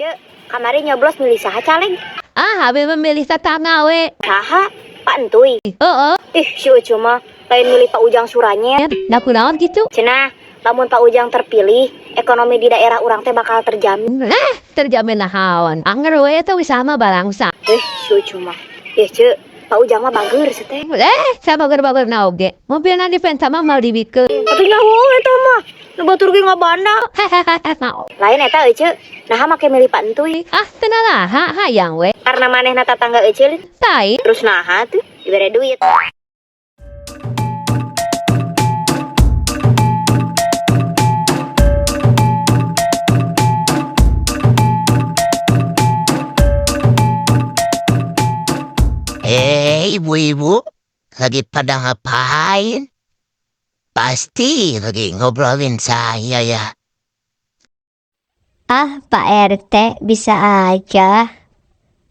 Cek, kamari nyoblos milih saha caleg? Habis memilih tetangga we. Saha? Pak Entuy. Ih, si Ucu mah lain milih Pak Ujang Suranya. Da kunaon gitu? Cenah, lamun Pak Ujang terpilih, ekonomi di daerah urang teh bakal terjamin. Terjamin nahawan. Anger we eta wis sama balangsa. Si Ucu mah. Cek, Pak Ujang mah bager teh. Sama bager-bager na oge. Mobilna di Venta mah mau dibikeun. Tapi nyaho eta mah. Nu batur ge ngabanda. Lain eta Cek, naha make milih Pak Entuy. Tenang hayang we. Karena manehna tetangga Ecil. Tai. Terus naha tuh dibere duit. Ibu-ibu lagi pada ngapain? Pasti lagi ngobrolin saya ya. Pak RT bisa aja.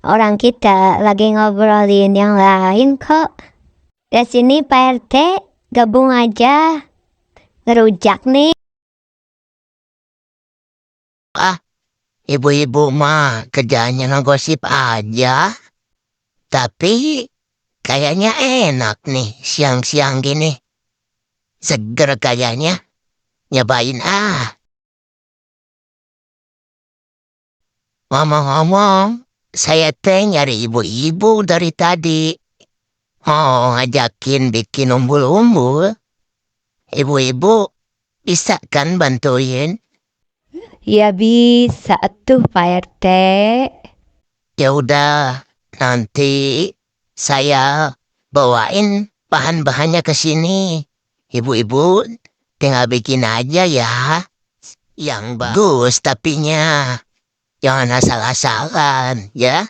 Orang kita lagi ngobrolin yang lain kok. Di sini Pak RT gabung aja. Ngerujak nih. Ibu-ibu mah kerjaannya ngegosip aja. Tapi kayaknya enak nih siang-siang gini. Seger kayaknya. Nyobain Ngomong-ngomong, saya teh nyari ibu-ibu dari tadi. Ngajakin bikin umbul-umbul. Ibu-ibu bisa kan bantuin? Ya bisa tuh Pak RT. Ya udah, nanti saya bawain bahan-bahannya ke sini. Ibu-ibu tinggal bikin aja ya. Yang bagus tapinya. Jangan asal-asalan ya.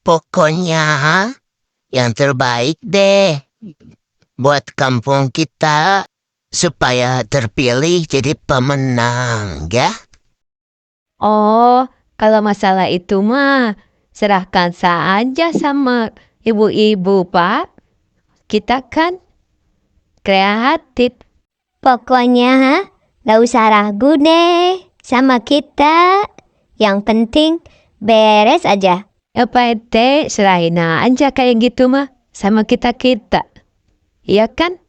Pokoknya yang terbaik deh. Buat kampung kita supaya terpilih jadi pemenang ya. Kalau masalah itu mah serahkan saja sama ibu-ibu Pak. Kita kan kreatif. Pokoknya gak usah ragu deh sama kita. Yang penting beres aja. Pak RT serahin aja kayak gitu mah sama kita-kita. Iya kan?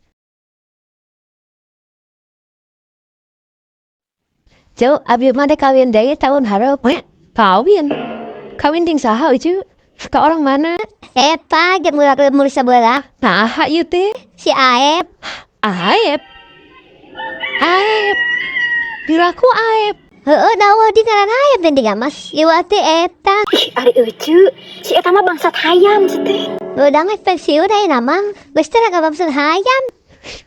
Jo, abi mah kawin deh tahun harap. Kawin? Kawin ting saha itu? Ke orang mana? Pak, gemulak-gemul sebelah. Nah, yuk teh. Si Aep. Aep? Diraku Aep. Dawa di ngaran Aep dan diga mas. Iwa teh eta. Ih, ari Ucu, si eta mah bangsat hayam teh. Udah pensiun deh nama. Geus teh gak bangsat hayam.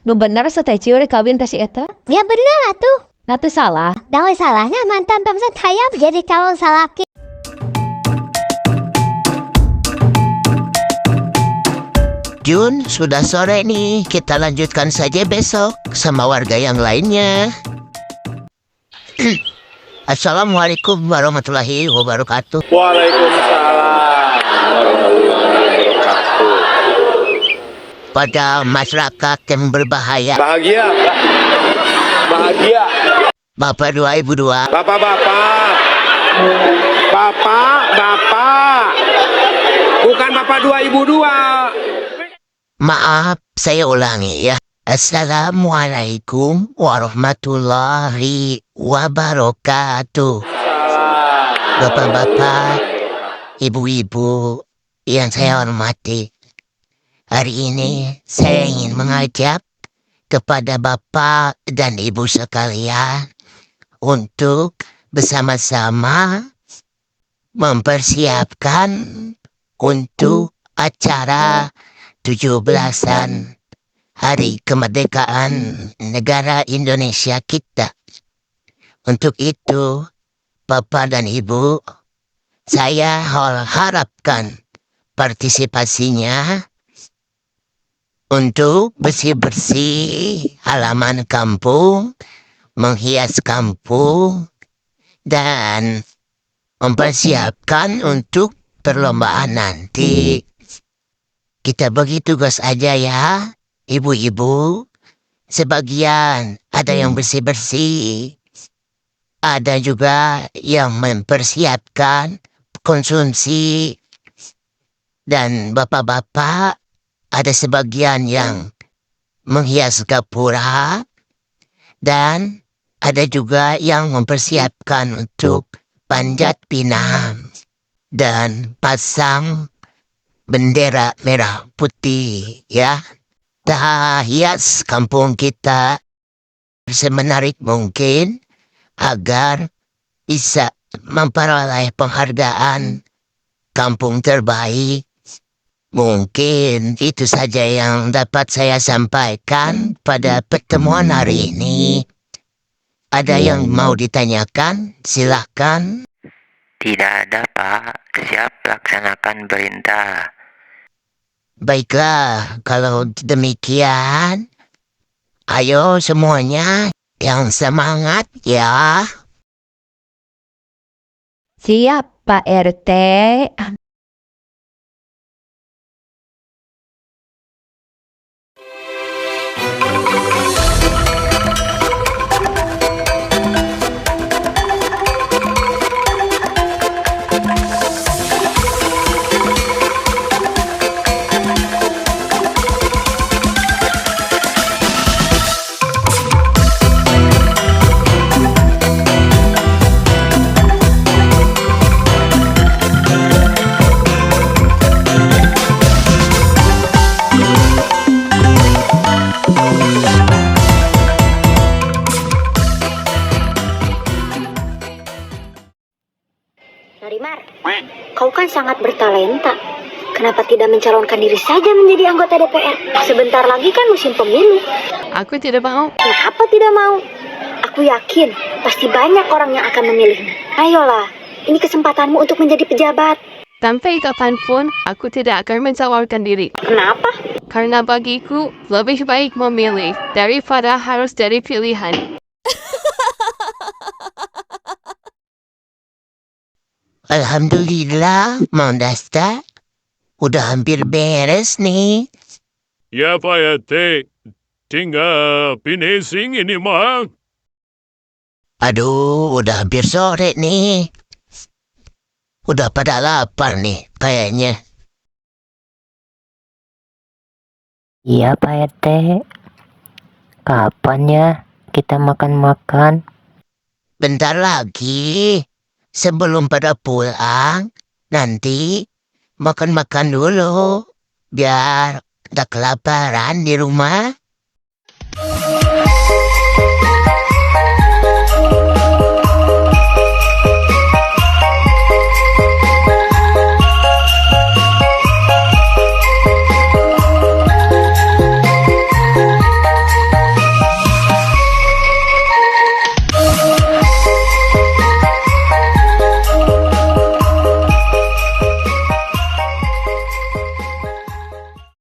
Nu bener sateh ciur kawin teh si eta? Ya bener atuh. Nah tuh salah. Dawa salahnya mantan bangsat hayam jadi calon salaki. Jun, sudah sore nih. Kita lanjutkan saja besok sama warga yang lainnya. Assalamualaikum warahmatullahi wabarakatuh. Waalaikumsalam warahmatullahi wabarakatuh. Pada masyarakat yang berbahaya. Bahagia. Bapak 2002. Bapak. Bukan Bapak 2002. Maaf, saya ulangi ya. Assalamualaikum warahmatullahi wabarakatuh. Bapak-bapak, ibu-ibu yang saya hormati. Hari ini saya ingin mengajak kepada bapak dan ibu sekalian untuk bersama-sama mempersiapkan untuk acara 17-an Hari Kemerdekaan Negara Indonesia kita. Untuk itu, Bapak dan Ibu, saya harapkan partisipasinya untuk bersih-bersih halaman kampung, menghias kampung, dan mempersiapkan untuk perlombaan nanti. Kita bagi tugas aja ya. Ibu-ibu, sebagian ada yang bersih-bersih, ada juga yang mempersiapkan konsumsi, dan bapak-bapak ada sebagian yang menghias gapura, dan ada juga yang mempersiapkan untuk panjat pinang dan pasang bendera merah putih, ya. Hias kampung kita semenarik mungkin agar bisa memperoleh penghargaan kampung terbaik. Mungkin itu saja yang dapat saya sampaikan pada pertemuan hari ini. Ada yang mau ditanyakan? Silahkan. Tidak ada, Pak. Siap laksanakan perintah. Baiklah, kalau demikian, ayo semuanya yang semangat ya. Siap, Pak RT. Narimar, kau kan sangat bertalenta. Kenapa tidak mencalonkan diri saja menjadi anggota DPR? Sebentar lagi kan musim pemilu. Aku tidak mau. Kenapa tidak mau? Aku yakin pasti banyak orang yang akan memilihmu. Ayolah, ini kesempatanmu untuk menjadi pejabat. Sampai kapanpun, aku tidak akan mencalonkan diri. Kenapa? Karena bagiku, lebih baik memilih daripada harus dari pilihan. Alhamdulillah, Mang Dasta. Udah hampir beres nih. Ya Pak RT, tinggal finishing ini Mang. Aduh, udah hampir sore nih. Udah pada lapar nih kayaknya. Iya Pak RT. Kapan ya kita makan-makan? Bentar lagi. Sebelum pada pulang, nanti makan-makan dulu. Biar gak kelaparan di rumah.